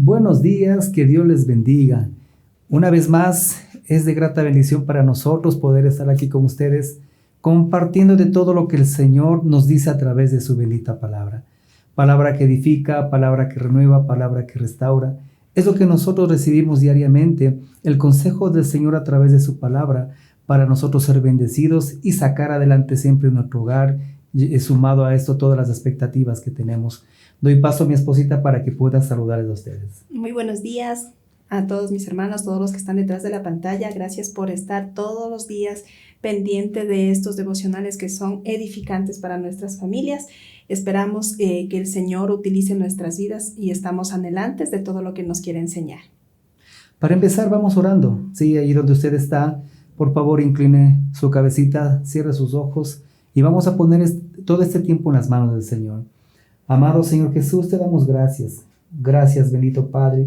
Buenos días, que Dios les bendiga. Una vez más, es de grata bendición para nosotros poder estar aquí con ustedes, compartiendo de todo lo que el Señor nos dice a través de su bendita palabra. Palabra que edifica, palabra que renueva, palabra que restaura. Es lo que nosotros recibimos diariamente, el consejo del Señor a través de su palabra, para nosotros ser bendecidos y sacar adelante siempre nuestro hogar, sumado a esto todas las expectativas que tenemos. Doy paso a mi esposita para que pueda saludarles a ustedes. Muy buenos días a todos mis hermanos, todos los que están detrás de la pantalla. Gracias por estar todos los días pendiente de estos devocionales que son edificantes para nuestras familias. Esperamos que el Señor utilice nuestras vidas y estamos anhelantes de todo lo que nos quiere enseñar. Para empezar, vamos orando. Sí, ahí donde usted está, por favor, incline su cabecita, cierre sus ojos y vamos a poner todo este tiempo en las manos del Señor. Amado Señor Jesús, te damos gracias. Gracias, bendito Padre,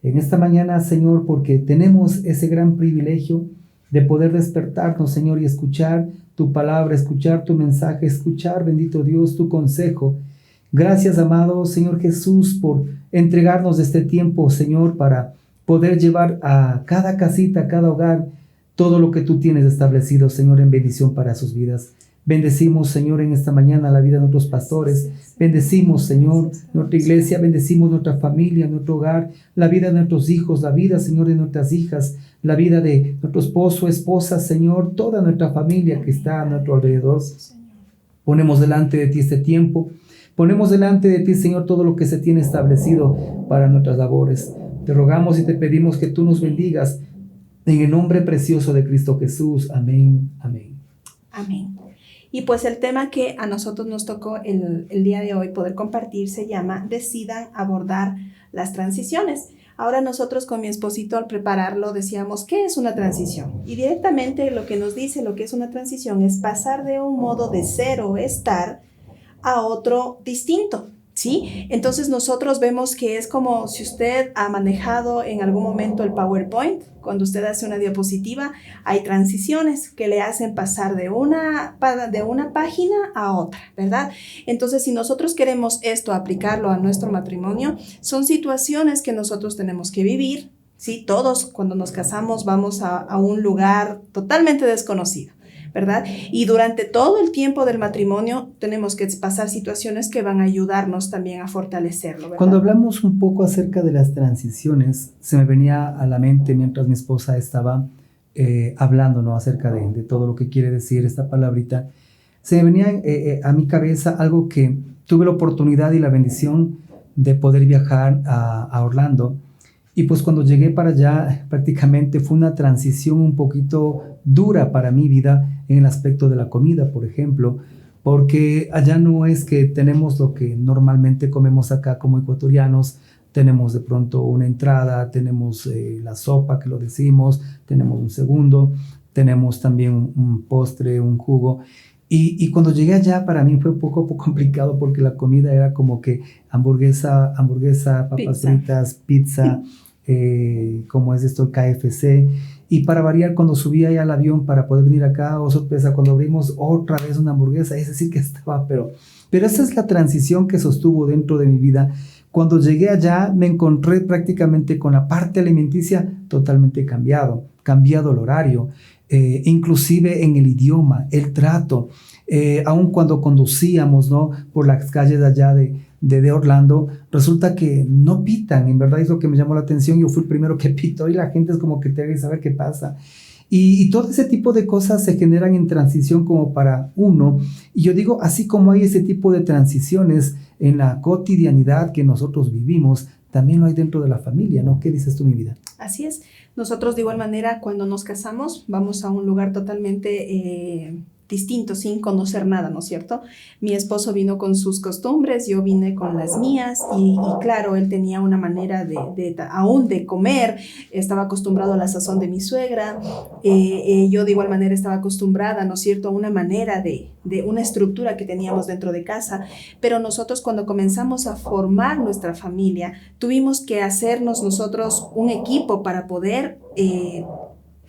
en esta mañana, Señor, porque tenemos ese gran privilegio de poder despertarnos, Señor, y escuchar tu palabra, escuchar tu mensaje, escuchar, bendito Dios, tu consejo. Gracias, amado Señor Jesús, por entregarnos este tiempo, Señor, para poder llevar a cada casita, a cada hogar, todo lo que tú tienes establecido, Señor, en bendición para sus vidas. Bendecimos, Señor, en esta mañana la vida de nuestros pastores. Bendecimos, Señor, nuestra iglesia. Bendecimos nuestra familia, nuestro hogar, la vida de nuestros hijos, la vida, Señor, de nuestras hijas, la vida de nuestro esposo, esposa, Señor, toda nuestra familia que está a nuestro alrededor. Ponemos delante de ti este tiempo. Ponemos delante de ti, Señor, todo lo que se tiene establecido para nuestras labores. Te rogamos y te pedimos que tú nos bendigas en el nombre precioso de Cristo Jesús. Amén, amén. Amén. Y pues el tema que a nosotros nos tocó el día de hoy poder compartir se llama Decidan abordar las transiciones. Ahora nosotros con mi esposito al prepararlo decíamos, ¿qué es una transición? Y directamente lo que nos dice lo que es una transición es pasar de un modo de ser o estar a otro distinto, ¿sí? Entonces nosotros vemos que es como si usted ha manejado en algún momento el PowerPoint. Cuando usted hace una diapositiva, hay transiciones que le hacen pasar de una página a otra, ¿verdad? Entonces, si nosotros queremos esto, aplicarlo a nuestro matrimonio, son situaciones que nosotros tenemos que vivir, ¿sí? Todos cuando nos casamos vamos a un lugar totalmente desconocido, ¿verdad? Y durante todo el tiempo del matrimonio tenemos que pasar situaciones que van a ayudarnos también a fortalecerlo, ¿verdad? Cuando hablamos un poco acerca de las transiciones, se me venía a la mente mientras mi esposa estaba hablando, ¿no?, acerca de todo lo que quiere decir esta palabrita, se me venía a mi cabeza algo que tuve la oportunidad y la bendición de poder viajar a Orlando. Y pues cuando llegué para allá prácticamente fue una transición un poquito dura para mi vida en el aspecto de la comida, por ejemplo, porque allá no es que tenemos lo que normalmente comemos acá como ecuatorianos. Tenemos de pronto una entrada, tenemos la sopa que lo decimos, tenemos un segundo, tenemos también un postre, un jugo. Y cuando llegué allá para mí fue un poco complicado porque la comida era como que hamburguesa, papas fritas, pizza, como es esto, el KFC. Y para variar, cuando subí ahí al avión para poder venir acá, oh sorpresa, cuando abrimos otra vez una hamburguesa, es decir que estaba, pero esa es la transición que sostuvo dentro de mi vida. Cuando llegué allá me encontré prácticamente con la parte alimenticia totalmente cambiado el horario. Inclusive en el idioma, el trato, aun cuando conducíamos, ¿no?, por las calles de allá de Orlando, resulta que no pitan. En verdad es lo que me llamó la atención. Yo fui el primero que pitó y la gente es como que te debe saber qué pasa. Y todo ese tipo de cosas se generan en transición como para uno. Y yo digo, así como hay ese tipo de transiciones en la cotidianidad que nosotros vivimos, también lo hay dentro de la familia, ¿no? ¿Qué dices tú, mi vida? Así es. Nosotros de igual manera cuando nos casamos vamos a un lugar totalmente distinto, sin conocer nada, ¿no es cierto? Mi esposo vino con sus costumbres, yo vine con las mías y claro, él tenía una manera aún de comer, estaba acostumbrado a la sazón de mi suegra, yo de igual manera estaba acostumbrada, ¿no es cierto?, a una manera de una estructura que teníamos dentro de casa, pero nosotros cuando comenzamos a formar nuestra familia, tuvimos que hacernos nosotros un equipo para poder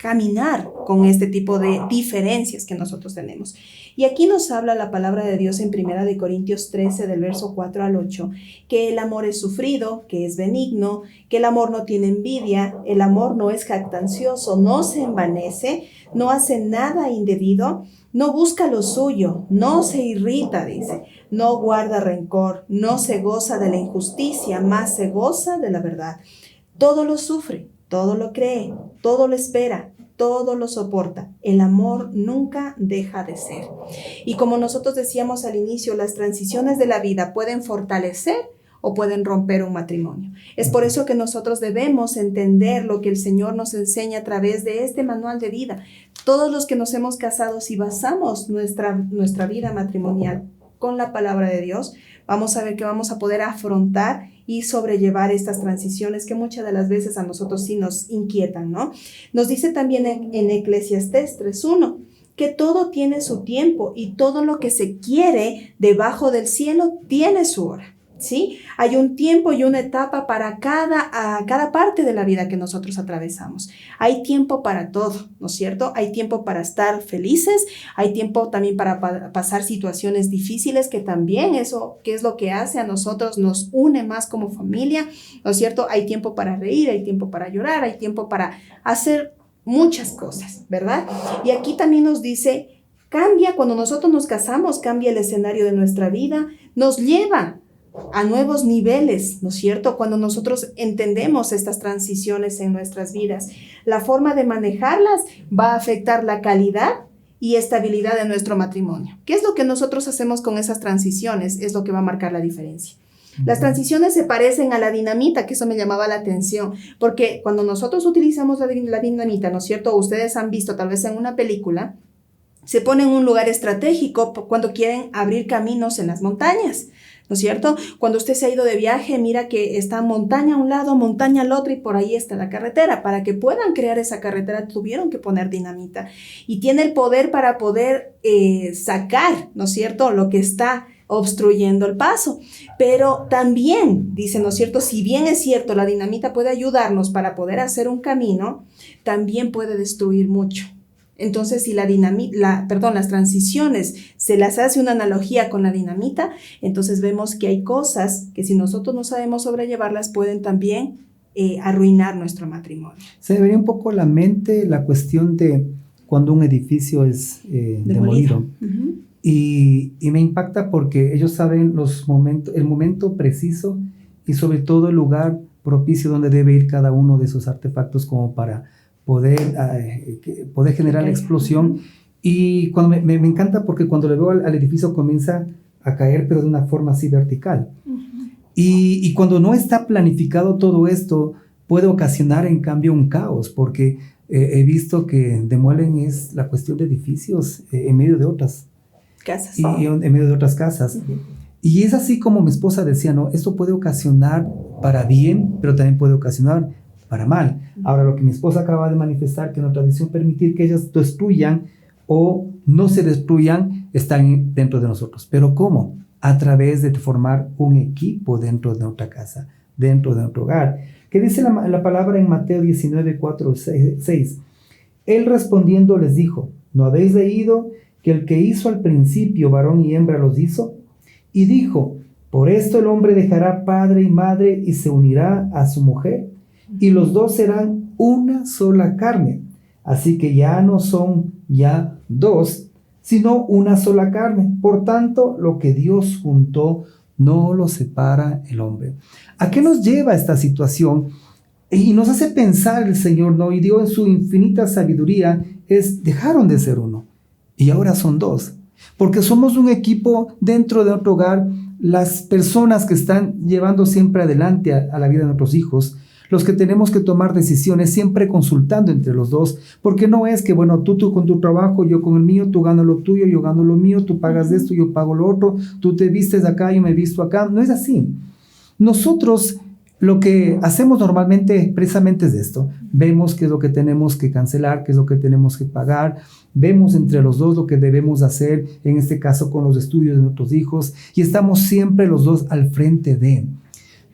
caminar con este tipo de diferencias que nosotros tenemos. Y aquí nos habla la palabra de Dios en 1 de Corintios 13, del verso 4 al 8, que el amor es sufrido, que es benigno, que el amor no tiene envidia, el amor no es jactancioso, no se envanece, no hace nada indebido, no busca lo suyo, no se irrita, dice, no guarda rencor, no se goza de la injusticia, más se goza de la verdad. Todo lo sufre, todo lo cree, todo lo espera, todo lo soporta. El amor nunca deja de ser. Y como nosotros decíamos al inicio, las transiciones de la vida pueden fortalecer o pueden romper un matrimonio. Es por eso que nosotros debemos entender lo que el Señor nos enseña a través de este manual de vida. Todos los que nos hemos casado, si basamos nuestra vida matrimonial con la palabra de Dios, vamos a ver que vamos a poder afrontar y sobrellevar estas transiciones que muchas de las veces a nosotros sí nos inquietan, ¿no? Nos dice también en Eclesiastés 3:1 que todo tiene su tiempo y todo lo que se quiere debajo del cielo tiene su hora. ¿Sí? Hay un tiempo y una etapa para cada parte de la vida que nosotros atravesamos. Hay tiempo para todo, ¿no es cierto? Hay tiempo para estar felices, hay tiempo también para pasar situaciones difíciles, que también eso, que es lo que hace a nosotros, nos une más como familia, ¿no es cierto? Hay tiempo para reír, hay tiempo para llorar, hay tiempo para hacer muchas cosas, ¿verdad? Y aquí también nos dice, cambia, cuando nosotros nos casamos, cambia el escenario de nuestra vida, nos lleva a nuevos niveles, ¿no es cierto? Cuando nosotros entendemos estas transiciones en nuestras vidas, la forma de manejarlas va a afectar la calidad y estabilidad de nuestro matrimonio. ¿Qué es lo que nosotros hacemos con esas transiciones? Es lo que va a marcar la diferencia. Las transiciones se parecen a la dinamita, que eso me llamaba la atención, porque cuando nosotros utilizamos la dinamita, ¿no es cierto? Ustedes han visto tal vez en una película, se pone en un lugar estratégico cuando quieren abrir caminos en las montañas, ¿no es cierto? Cuando usted se ha ido de viaje, mira que está montaña a un lado, montaña al otro y por ahí está la carretera. Para que puedan crear esa carretera tuvieron que poner dinamita y tiene el poder para poder sacar, ¿no es cierto?, lo que está obstruyendo el paso. Pero también, dice, ¿no es cierto?, si bien es cierto, la dinamita puede ayudarnos para poder hacer un camino, también puede destruir mucho. Entonces, si las transiciones se las hace una analogía con la dinamita, entonces vemos que hay cosas que si nosotros no sabemos sobrellevarlas pueden también arruinar nuestro matrimonio. Se me venía un poco a la mente la cuestión de cuando un edificio es demolido. Uh-huh. Y me impacta porque ellos saben el momento preciso y sobre todo el lugar propicio donde debe ir cada uno de esos artefactos como para poder generar la explosión. Y cuando me encanta porque cuando le veo al edificio comienza a caer, pero de una forma así vertical. Uh-huh. Y cuando no está planificado todo esto, puede ocasionar en cambio un caos, porque he visto que demuelen es la cuestión de edificios en medio de otras casas. Y en medio de otras casas. Uh-huh. Y es así como mi esposa decía, ¿no? Esto puede ocasionar para bien, pero también puede ocasionar para mal. Ahora, lo que mi esposa acaba de manifestar, que en la tradición permitir que ellas destruyan o no se destruyan, están dentro de nosotros. ¿Pero cómo? A través de formar un equipo dentro de nuestra casa, dentro de nuestro hogar. ¿Qué dice la palabra en Mateo 19, 4, 6? Él respondiendo les dijo, ¿no habéis leído que el que hizo al principio varón y hembra los hizo? Y dijo, por esto el hombre dejará padre y madre y se unirá a su mujer, y los dos serán una sola carne. Así que ya no son ya dos, sino una sola carne. Por tanto, lo que Dios juntó, no lo separa el hombre. ¿A qué nos lleva esta situación? Y nos hace pensar el Señor, ¿no? Y Dios en su infinita sabiduría dejaron de ser uno y ahora son dos. Porque somos un equipo dentro de nuestro hogar, las personas que están llevando siempre adelante a la vida de nuestros hijos, los que tenemos que tomar decisiones siempre consultando entre los dos, porque no es que, bueno, tú con tu trabajo, yo con el mío, tú ganas lo tuyo, yo gano lo mío, tú pagas de esto, yo pago lo otro, tú te vistes acá, yo me visto acá. No es así. Nosotros lo que hacemos normalmente precisamente es esto. Vemos qué es lo que tenemos que cancelar, qué es lo que tenemos que pagar, vemos entre los dos lo que debemos hacer, en este caso con los estudios de nuestros hijos, y estamos siempre los dos al frente de.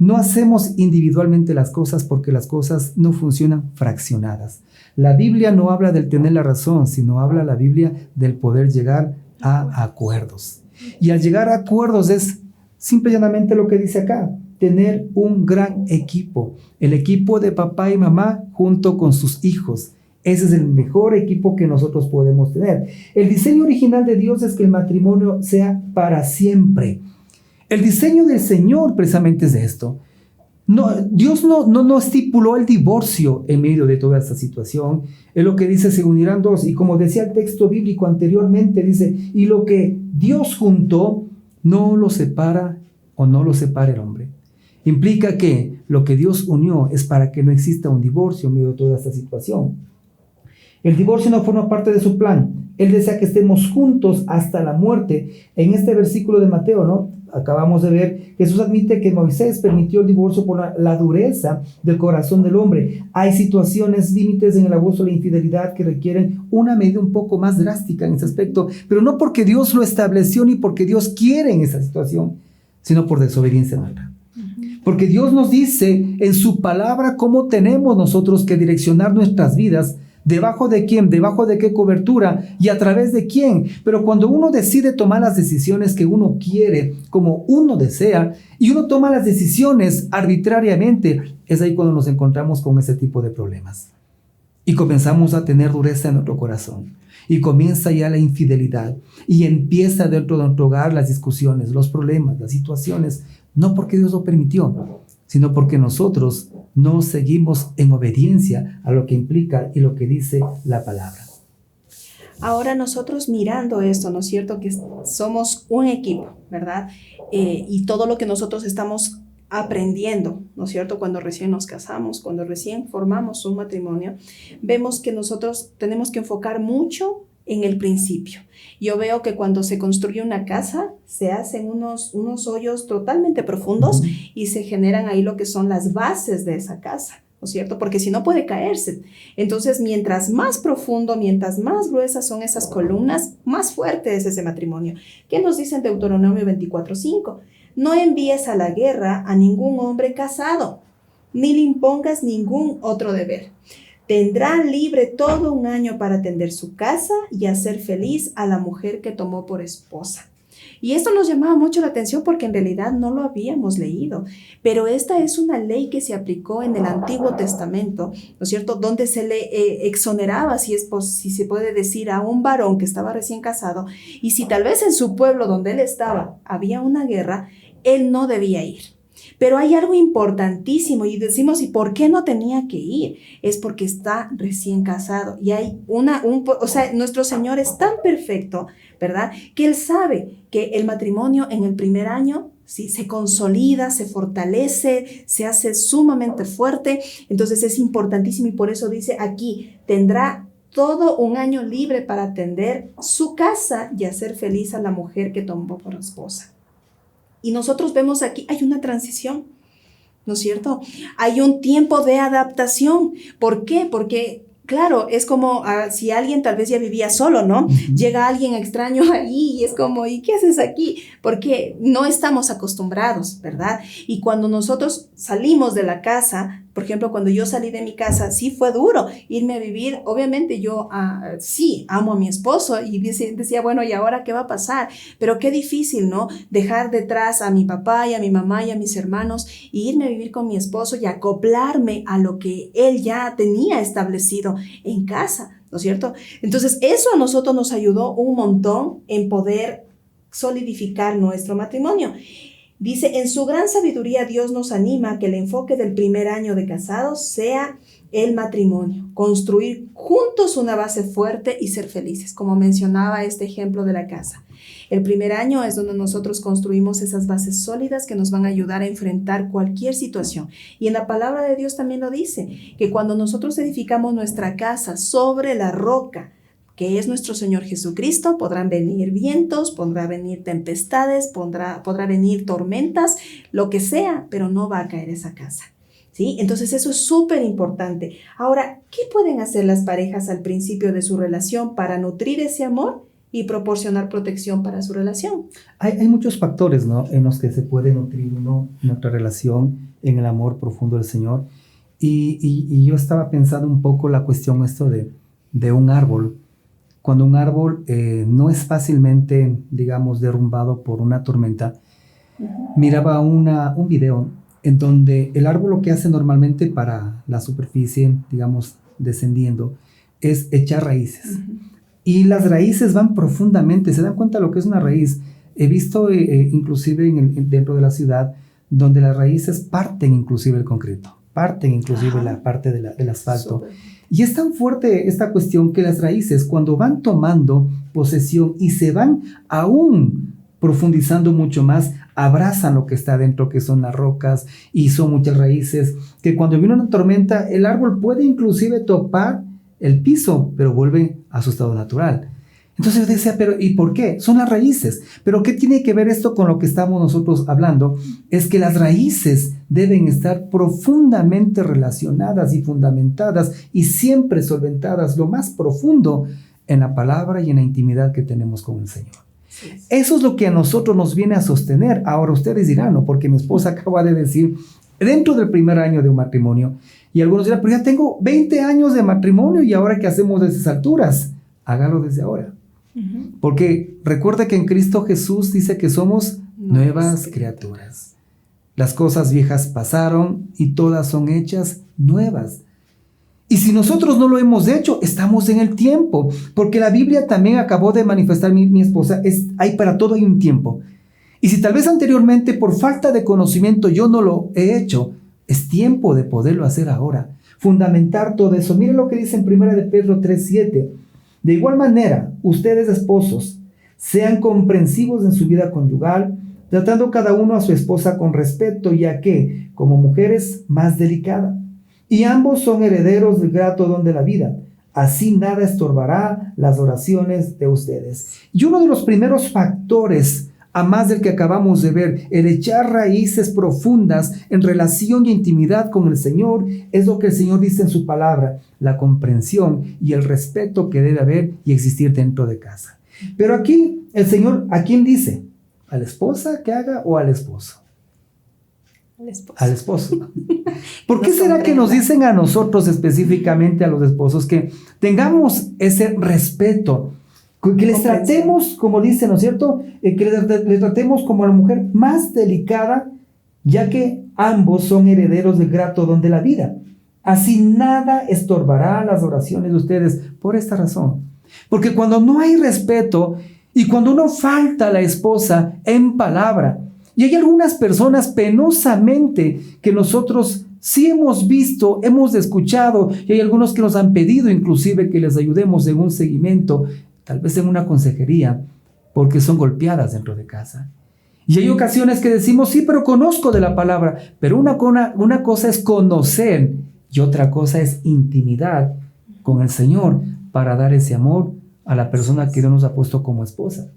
No hacemos individualmente las cosas porque las cosas no funcionan fraccionadas. La Biblia no habla del tener la razón, sino habla la Biblia del poder llegar a acuerdos. Y al llegar a acuerdos es simple y llanamente lo que dice acá, tener un gran equipo, el equipo de papá y mamá junto con sus hijos. Ese es el mejor equipo que nosotros podemos tener. El diseño original de Dios es que el matrimonio sea para siempre. El diseño del Señor precisamente es de esto. No, Dios no estipuló el divorcio en medio de toda esta situación. Es lo que dice, se unirán dos. Y como decía el texto bíblico anteriormente, dice, y lo que Dios juntó, no lo separa o no lo separa el hombre. Implica que lo que Dios unió es para que no exista un divorcio en medio de toda esta situación. El divorcio no forma parte de su plan. Él desea que estemos juntos hasta la muerte. En este versículo de Mateo, ¿no? Acabamos de ver, Jesús admite que Moisés permitió el divorcio por la dureza del corazón del hombre. Hay situaciones, límites en el abuso o la infidelidad que requieren una medida un poco más drástica en ese aspecto, pero no porque Dios lo estableció ni porque Dios quiere en esa situación, sino por desobediencia nuestra. Porque Dios nos dice en su palabra cómo tenemos nosotros que direccionar nuestras vidas. ¿Debajo de quién? ¿Debajo de qué cobertura? ¿Y a través de quién? Pero cuando uno decide tomar las decisiones que uno quiere, como uno desea, y uno toma las decisiones arbitrariamente, es ahí cuando nos encontramos con ese tipo de problemas. Y comenzamos a tener dureza en nuestro corazón. Y comienza ya la infidelidad. Y empieza dentro de nuestro hogar las discusiones, los problemas, las situaciones. No porque Dios lo permitió, sino porque nosotros no seguimos en obediencia a lo que implica y lo que dice la palabra. Ahora nosotros mirando esto, ¿no es cierto? Que somos un equipo, ¿verdad? Y todo lo que nosotros estamos aprendiendo, ¿no es cierto? Cuando recién nos casamos, cuando recién formamos un matrimonio, vemos que nosotros tenemos que enfocar mucho en el principio. Yo veo que cuando se construye una casa, se hacen unos hoyos totalmente profundos y se generan ahí lo que son las bases de esa casa, ¿no es cierto? Porque si no puede caerse. Entonces, mientras más profundo, mientras más gruesas son esas columnas, más fuerte es ese matrimonio. ¿Qué nos dice en Deuteronomio 24:5? No envíes a la guerra a ningún hombre casado, ni le impongas ningún otro deber. Tendrá libre todo un año para atender su casa y hacer feliz a la mujer que tomó por esposa. Y esto nos llamaba mucho la atención porque en realidad no lo habíamos leído, pero esta es una ley que se aplicó en el Antiguo Testamento, ¿no es cierto?, donde se le exoneraba, si se puede decir, a un varón que estaba recién casado, y si tal vez en su pueblo donde él estaba había una guerra, él no debía ir. Pero hay algo importantísimo y decimos, ¿y por qué no tenía que ir? Es porque está recién casado y hay nuestro Señor es tan perfecto, ¿verdad? Que Él sabe que el matrimonio en el primer año, ¿sí?, se consolida, se fortalece, se hace sumamente fuerte. Entonces es importantísimo y por eso dice aquí, tendrá todo un año libre para atender su casa y hacer feliz a la mujer que tomó por esposa. Y nosotros vemos aquí, hay una transición, ¿no es cierto? Hay un tiempo de adaptación. ¿Por qué? Porque, claro, es como si alguien tal vez ya vivía solo, ¿no? Llega alguien extraño ahí y es como, ¿y qué haces aquí? Porque no estamos acostumbrados, ¿verdad? Y cuando nosotros salimos de la casa, por ejemplo, cuando yo salí de mi casa, sí fue duro irme a vivir. Obviamente yo sí amo a mi esposo y decía, bueno, ¿y ahora qué va a pasar? Pero qué difícil, ¿no? Dejar detrás a mi papá y a mi mamá y a mis hermanos y irme a vivir con mi esposo y acoplarme a lo que él ya tenía establecido en casa, ¿no es cierto? Entonces, eso a nosotros nos ayudó un montón en poder solidificar nuestro matrimonio. Dice, en su gran sabiduría Dios nos anima a que el enfoque del primer año de casados sea el matrimonio, construir juntos una base fuerte y ser felices, como mencionaba este ejemplo de la casa. El primer año es donde nosotros construimos esas bases sólidas que nos van a ayudar a enfrentar cualquier situación. Y en la palabra de Dios también lo dice, que cuando nosotros edificamos nuestra casa sobre la roca, que es nuestro Señor Jesucristo, podrán venir vientos, podrá venir tempestades, podrá venir tormentas, lo que sea, pero no va a caer esa casa, ¿sí? Entonces eso es súper importante. Ahora, ¿qué pueden hacer las parejas al principio de su relación para nutrir ese amor y proporcionar protección para su relación? Hay muchos factores, ¿no?, en los que se puede nutrir nuestra relación en el amor profundo del Señor. Y yo estaba pensando un poco la cuestión esto de un árbol. Cuando un árbol no es fácilmente, digamos, derrumbado por una tormenta, miraba un video en donde el árbol lo que hace normalmente para la superficie, digamos, descendiendo, es echar raíces. Y las raíces van profundamente, ¿se dan cuenta lo que es una raíz? He visto inclusive dentro de la ciudad donde las raíces parten inclusive el concreto, parten inclusive la parte del asfalto. Super. Y es tan fuerte esta cuestión que las raíces, cuando van tomando posesión y se van aún profundizando mucho más, abrazan lo que está dentro, que son las rocas, y son muchas raíces, que cuando viene una tormenta, el árbol puede inclusive topar el piso, pero vuelve a su estado natural. Entonces yo decía, pero ¿y por qué? Son las raíces. Pero ¿qué tiene que ver esto con lo que estamos nosotros hablando? Es que las raíces deben estar profundamente relacionadas y fundamentadas y siempre solventadas lo más profundo en la palabra y en la intimidad que tenemos con el Señor. Sí. Eso es lo que a nosotros nos viene a sostener. Ahora ustedes dirán, ¿no? Porque mi esposa acaba de decir, dentro del primer año de un matrimonio, y algunos dirán, pero ya tengo 20 años de matrimonio y ahora ¿qué hacemos desde esas alturas? Hágalo desde ahora. Porque recuerda que en Cristo Jesús dice que somos nuevas criaturas. Las cosas viejas pasaron y todas son hechas nuevas. Y si nosotros no lo hemos hecho, estamos en el tiempo. Porque la Biblia también acabó de manifestar, mi esposa, hay para todo hay un tiempo. Y si tal vez anteriormente por falta de conocimiento yo no lo he hecho, es tiempo de poderlo hacer ahora. Fundamentar todo eso. Miren lo que dice en 1 de Pedro 3:7. De igual manera, ustedes esposos, sean comprensivos en su vida conyugal, tratando cada uno a su esposa con respeto, ya que, como mujer es más delicada, y ambos son herederos del grato don de la vida. Así nada estorbará las oraciones de ustedes. Y uno de los primeros factores, a más del que acabamos de ver, el echar raíces profundas en relación y intimidad con el Señor, es lo que el Señor dice en su palabra, la comprensión y el respeto que debe haber y existir dentro de casa. Pero aquí, el Señor, ¿a quién dice? ¿A la esposa que haga o al esposo? Al esposo. ¿Por qué será que nos dicen a nosotros específicamente, a los esposos, que tengamos ese respeto? Que les tratemos, como dice, ¿no es cierto? Que les tratemos como a la mujer más delicada, ya que ambos son herederos del grato don de la vida. Así nada estorbará las oraciones de ustedes por esta razón. Porque cuando no hay respeto y cuando uno falta a la esposa en palabra, y hay algunas personas penosamente que nosotros sí hemos visto, hemos escuchado, y hay algunos que nos han pedido inclusive que les ayudemos en un seguimiento, tal vez en una consejería, porque son golpeadas dentro de casa. Y hay ocasiones que decimos, sí, pero conozco de la palabra, pero una cosa es conocer y otra cosa es intimidad con el Señor para dar ese amor a la persona que Dios nos ha puesto como esposa.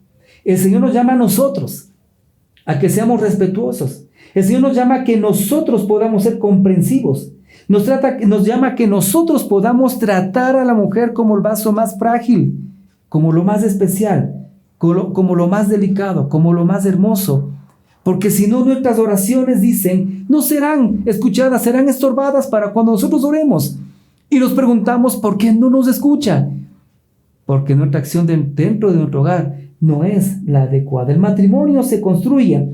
El Señor nos llama a nosotros a que seamos respetuosos. El Señor nos llama a que nosotros podamos ser comprensivos. Nos llama a que nosotros podamos tratar a la mujer como el vaso más frágil, como lo más especial, como lo más delicado, como lo más hermoso. Porque si no, nuestras oraciones, dicen, no serán escuchadas, serán estorbadas para cuando nosotros oremos. Y nos preguntamos, ¿por qué no nos escucha? Porque nuestra acción dentro de nuestro hogar no es la adecuada. El matrimonio se construye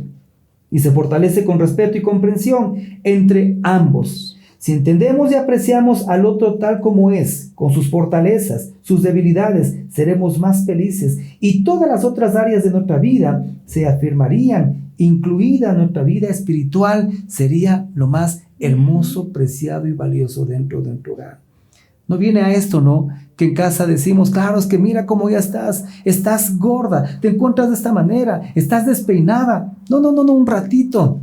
y se fortalece con respeto y comprensión entre ambos. Si entendemos y apreciamos al otro tal como es, con sus fortalezas, sus debilidades, seremos más felices y todas las otras áreas de nuestra vida se afirmarían, incluida nuestra vida espiritual, sería lo más hermoso, preciado y valioso dentro de nuestro hogar. No viene a esto, ¿no? Que en casa decimos, claro, es que mira cómo ya estás gorda, te encuentras de esta manera, estás despeinada. No, un ratito.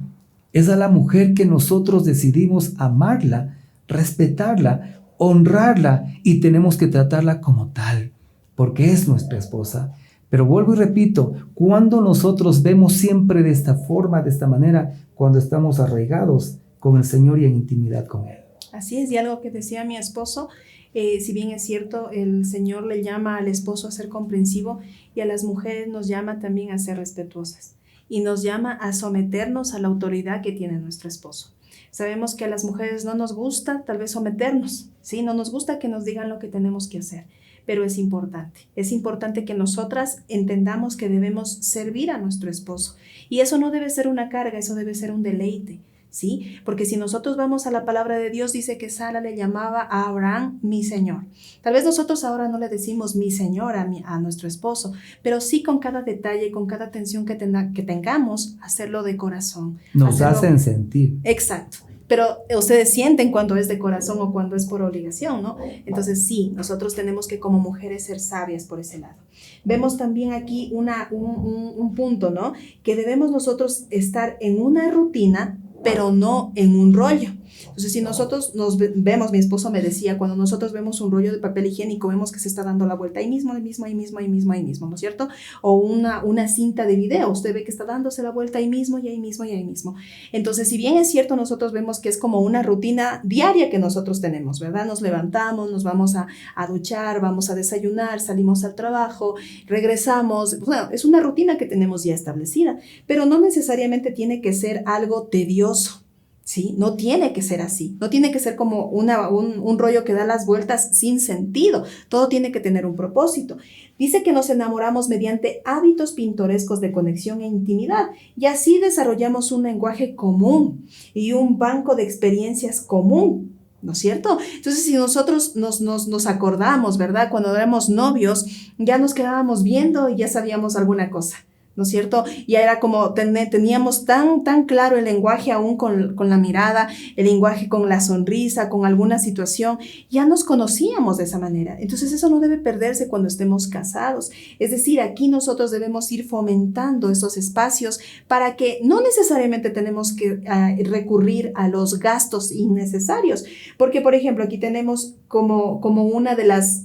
Es a la mujer que nosotros decidimos amarla, respetarla, honrarla y tenemos que tratarla como tal, porque es nuestra esposa. Pero vuelvo y repito, cuando nosotros vemos siempre de esta forma, de esta manera, cuando estamos arraigados con el Señor y en intimidad con Él. Así es, y algo que decía mi esposo, si bien es cierto, el Señor le llama al esposo a ser comprensivo y a las mujeres nos llama también a ser respetuosas y nos llama a someternos a la autoridad que tiene nuestro esposo. Sabemos que a las mujeres no nos gusta tal vez someternos, ¿sí? No nos gusta que nos digan lo que tenemos que hacer, pero es importante que nosotras entendamos que debemos servir a nuestro esposo. Y eso no debe ser una carga, eso debe ser un deleite, ¿sí? Porque si nosotros vamos a la palabra de Dios, dice que Sara le llamaba a Abraham mi Señor. Tal vez nosotros ahora no le decimos mi Señor a nuestro esposo, pero sí con cada detalle, con cada atención que tengamos, hacerlo de corazón. Nos hacen sentir. Exacto. Pero ustedes sienten cuando es de corazón o cuando es por obligación, ¿no? Entonces sí, nosotros tenemos que como mujeres ser sabias por ese lado. Vemos también aquí un punto, ¿no? Que debemos nosotros estar en una rutina, pero no en un rollo. Entonces, si nosotros vemos, mi esposo me decía, cuando nosotros vemos un rollo de papel higiénico, vemos que se está dando la vuelta ahí mismo, ¿no es cierto? O una cinta de video, usted ve que está dándose la vuelta ahí mismo y ahí mismo y ahí mismo. Entonces, si bien es cierto, nosotros vemos que es como una rutina diaria que nosotros tenemos, ¿verdad? Nos levantamos, nos vamos a duchar, vamos a desayunar, salimos al trabajo, regresamos. Bueno, es una rutina que tenemos ya establecida, pero no necesariamente tiene que ser algo tedioso. ¿Sí? No tiene que ser así, no tiene que ser como un rollo que da las vueltas sin sentido, todo tiene que tener un propósito. Dice que nos enamoramos mediante hábitos pintorescos de conexión e intimidad y así desarrollamos un lenguaje común y un banco de experiencias común, ¿no es cierto? Entonces, si nosotros nos acordamos, ¿verdad? Cuando éramos novios, ya nos quedábamos viendo y ya sabíamos alguna cosa, ¿no es cierto? Ya era como teníamos tan claro el lenguaje aún con la mirada, el lenguaje con la sonrisa, con alguna situación, ya nos conocíamos de esa manera. Entonces eso no debe perderse cuando estemos casados. Es decir, aquí nosotros debemos ir fomentando esos espacios para que no necesariamente tenemos que recurrir a los gastos innecesarios. Porque, por ejemplo, aquí tenemos como una de las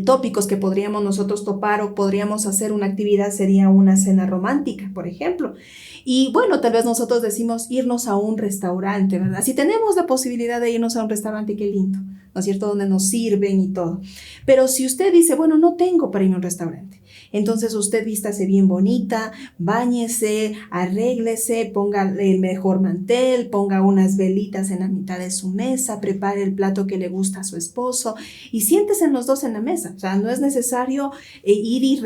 tópicos que podríamos nosotros topar o podríamos hacer una actividad sería una cena romántica, por ejemplo. Y bueno, tal vez nosotros decimos irnos a un restaurante, ¿verdad? Si tenemos la posibilidad de irnos a un restaurante, qué lindo, ¿no es cierto? Donde nos sirven y todo. Pero si usted dice, bueno, no tengo para irme a un restaurante, entonces usted vístase bien bonita, báñese, arréglese, ponga el mejor mantel, ponga unas velitas en la mitad de su mesa, prepare el plato que le gusta a su esposo y siéntese los dos en la mesa. O sea, no es necesario ir y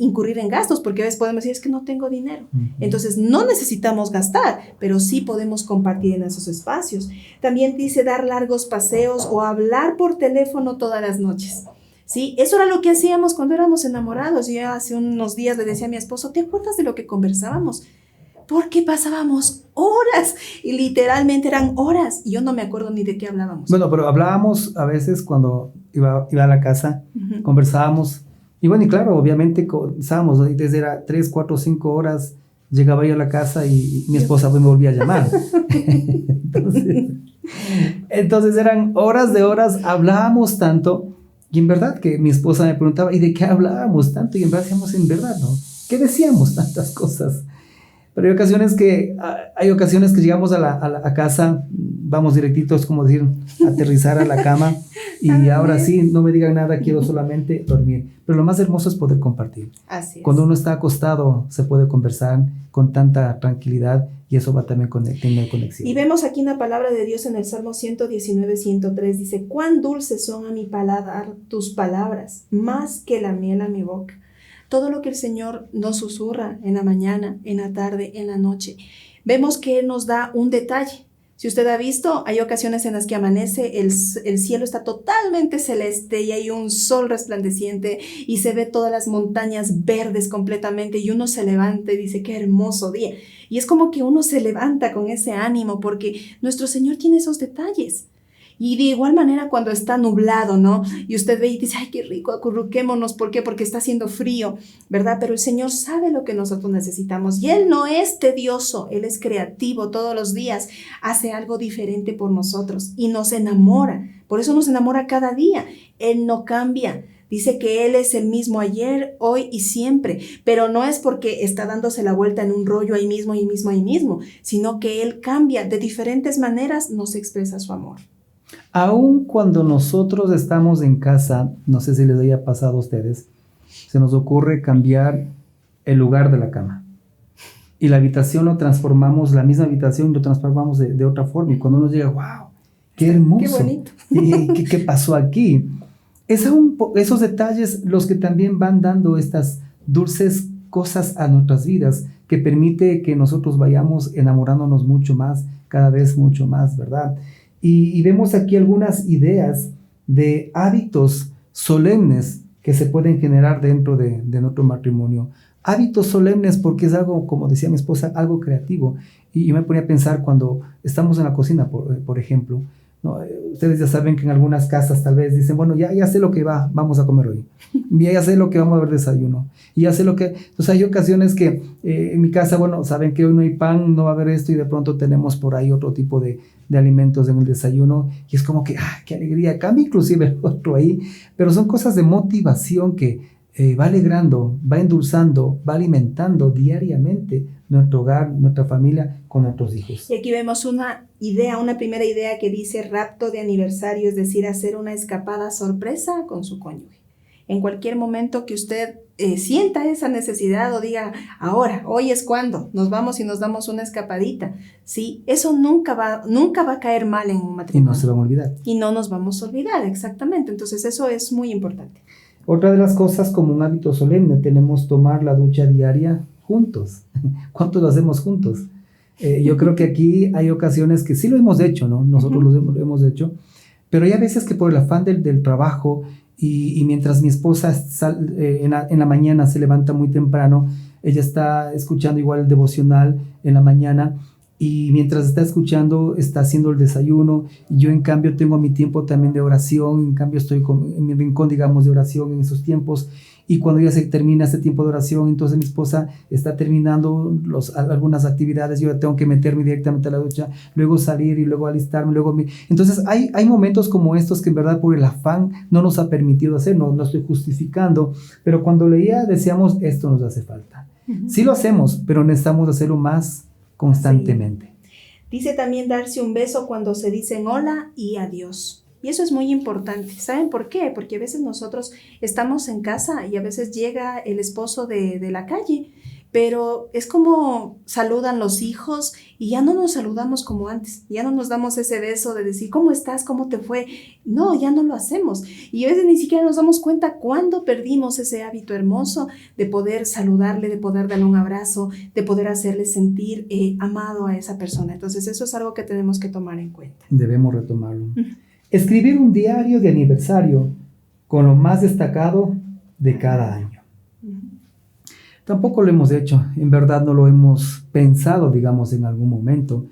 incurrir en gastos, porque a veces podemos decir, es que no tengo dinero. Entonces, no necesitamos gastar, pero sí podemos compartir en esos espacios. También dice dar largos paseos o hablar por teléfono todas las noches. Sí, eso era lo que hacíamos cuando éramos enamorados. Yo hace unos días le decía a mi esposo, ¿te acuerdas de lo que conversábamos? Porque pasábamos horas y literalmente eran horas y yo no me acuerdo ni de qué hablábamos. Bueno, pero hablábamos a veces cuando iba a la casa, conversábamos y bueno, y claro, obviamente estábamos, ¿no? Desde era 3, 4, 5 horas llegaba yo a la casa y mi esposa me volvía a llamar. Entonces eran horas de horas, hablábamos tanto. Y en verdad que mi esposa me preguntaba, ¿y de qué hablábamos tanto? Y en verdad decíamos, en verdad, ¿no? ¿Qué decíamos tantas cosas? Pero hay ocasiones que llegamos a casa, vamos directitos, como decir, aterrizar a la cama. Y ahora sí, no me digan nada, quiero solamente dormir. Pero lo más hermoso es poder compartir. Así es. Cuando uno está acostado, se puede conversar con tanta tranquilidad y eso va también tener conexión. Y vemos aquí una palabra de Dios en el Salmo 119, 103. Dice, cuán dulces son a mi paladar tus palabras, más que la miel a mi boca. Todo lo que el Señor nos susurra en la mañana, en la tarde, en la noche. Vemos que Él nos da un detalle. Si usted ha visto, hay ocasiones en las que amanece, el cielo está totalmente celeste y hay un sol resplandeciente y se ve todas las montañas verdes completamente y uno se levanta y dice, qué hermoso día. Y es como que uno se levanta con ese ánimo porque nuestro Señor tiene esos detalles. Y de igual manera cuando está nublado, ¿no? Y usted ve y dice, ay, qué rico, acurruquémonos. ¿Por qué? Porque está haciendo frío, ¿verdad? Pero el Señor sabe lo que nosotros necesitamos. Y Él no es tedioso, Él es creativo. Todos los días hace algo diferente por nosotros y nos enamora. Por eso nos enamora cada día. Él no cambia. Dice que Él es el mismo ayer, hoy y siempre, pero no es porque está dándose la vuelta en un rollo ahí mismo, sino que Él cambia. De diferentes maneras nos expresa su amor. Aún cuando nosotros estamos en casa, no sé si les haya pasado a ustedes, se nos ocurre cambiar el lugar de la cama. y la habitación lo transformamos, la misma habitación lo transformamos de otra forma, y cuando uno llega, wow, qué hermoso, qué bonito. ¿Y qué pasó aquí? Esos detalles los que también van dando estas dulces cosas a nuestras vidas, que permite que nosotros vayamos enamorándonos mucho más, cada vez mucho más, ¿verdad? Y vemos aquí algunas ideas de hábitos solemnes que se pueden generar dentro de nuestro matrimonio. Hábitos solemnes porque es algo, como decía mi esposa, algo creativo. Y yo me ponía a pensar cuando estamos en la cocina, por ejemplo, ¿no? Ustedes ya saben que en algunas casas tal vez dicen, bueno, ya sé lo que vamos a comer hoy. Ya sé lo que vamos a ver desayuno. Y ya sé lo que... Entonces hay ocasiones que en mi casa, bueno, saben que hoy no hay pan, no va a haber esto, y de pronto tenemos por ahí otro tipo de alimentos en el desayuno, y es como que, qué alegría, cambia inclusive el otro ahí, pero son cosas de motivación que va alegrando, va endulzando, va alimentando diariamente nuestro hogar, nuestra familia, con nuestros hijos. Y aquí vemos una primera idea que dice rapto de aniversario, es decir, hacer una escapada sorpresa con su cónyuge. En cualquier momento que usted sienta esa necesidad o diga, hoy es cuando nos vamos y nos damos una escapadita, ¿sí? Eso nunca va a caer mal en un matrimonio. Y no se van a olvidar. Y no nos vamos a olvidar, exactamente. Entonces eso es muy importante. Otra de las cosas, como un hábito solemne, tenemos tomar la ducha diaria juntos. ¿Cuántos lo hacemos juntos? Yo creo que aquí hay ocasiones que sí lo hemos hecho, ¿no? Nosotros lo hemos hecho, pero hay a veces que por el afán del trabajo y mientras mi esposa en la mañana se levanta muy temprano, ella está escuchando igual el devocional en la mañana, y mientras está escuchando está haciendo el desayuno, y yo en cambio tengo mi tiempo también de oración, en cambio estoy en mi rincón, digamos, de oración en esos tiempos. Y cuando ya se termina este tiempo de oración, entonces mi esposa está terminando algunas actividades, yo ya tengo que meterme directamente a la ducha, luego salir y luego alistarme, Entonces hay momentos como estos que en verdad por el afán no nos ha permitido hacer, no estoy justificando, pero cuando leía decíamos, esto nos hace falta. Uh-huh. Sí lo hacemos, pero necesitamos hacerlo más constantemente. Sí. Dice también darse un beso cuando se dicen hola y adiós. Y eso es muy importante. ¿Saben por qué? Porque a veces nosotros estamos en casa y a veces llega el esposo de la calle, pero es como saludan los hijos y ya no nos saludamos como antes. Ya no nos damos ese beso de decir, ¿cómo estás? ¿Cómo te fue? No, ya no lo hacemos. Y a veces ni siquiera nos damos cuenta cuándo perdimos ese hábito hermoso de poder saludarle, de poder darle un abrazo, de poder hacerle sentir amado a esa persona. Entonces eso es algo que tenemos que tomar en cuenta. Debemos retomarlo. Escribir un diario de aniversario con lo más destacado de cada año. Tampoco lo hemos hecho, en verdad no lo hemos pensado, digamos, en algún momento,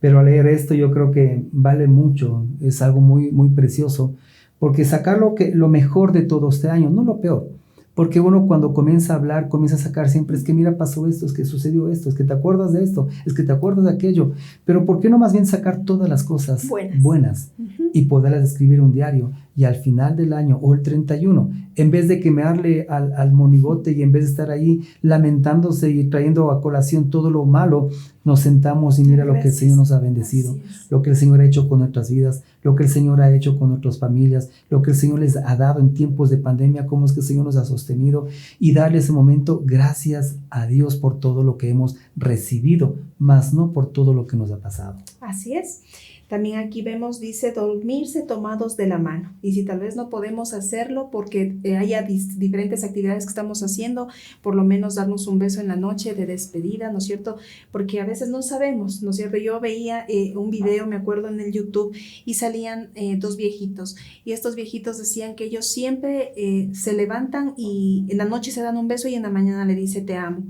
pero al leer esto yo creo que vale mucho, es algo muy, muy precioso, porque sacar lo mejor de todo este año, no lo peor, porque uno cuando comienza a hablar, comienza a sacar siempre, es que mira, pasó esto, es que sucedió esto, es que te acuerdas de esto, es que te acuerdas de aquello, pero ¿por qué no más bien sacar todas las cosas buenas y poderlas escribir en un diario? Y al final del año o el 31, en vez de quemarle al monigote y en vez de estar ahí lamentándose y trayendo a colación todo lo malo, nos sentamos y mira lo que el Señor nos ha bendecido, lo que el Señor ha hecho con nuestras vidas, lo que el Señor ha hecho con nuestras familias, lo que el Señor les ha dado en tiempos de pandemia, cómo es que el Señor nos ha sostenido, y darle ese momento gracias a Dios por todo lo que hemos recibido, más no por todo lo que nos ha pasado. Así es. También aquí vemos, dice, dormirse tomados de la mano. Y si tal vez no podemos hacerlo porque haya diferentes actividades que estamos haciendo, por lo menos darnos un beso en la noche de despedida, ¿no es cierto? Porque a veces no sabemos, ¿no es cierto? Yo veía un video, me acuerdo, en el YouTube, y salían dos viejitos. Y estos viejitos decían que ellos siempre se levantan y en la noche se dan un beso y en la mañana le dice te amo.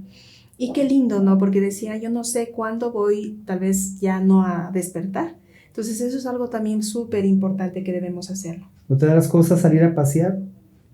Y qué lindo, ¿no? Porque decía, yo no sé cuándo voy, tal vez ya no a despertar. Entonces eso es algo también súper importante que debemos hacerlo. Otra de las cosas, salir a pasear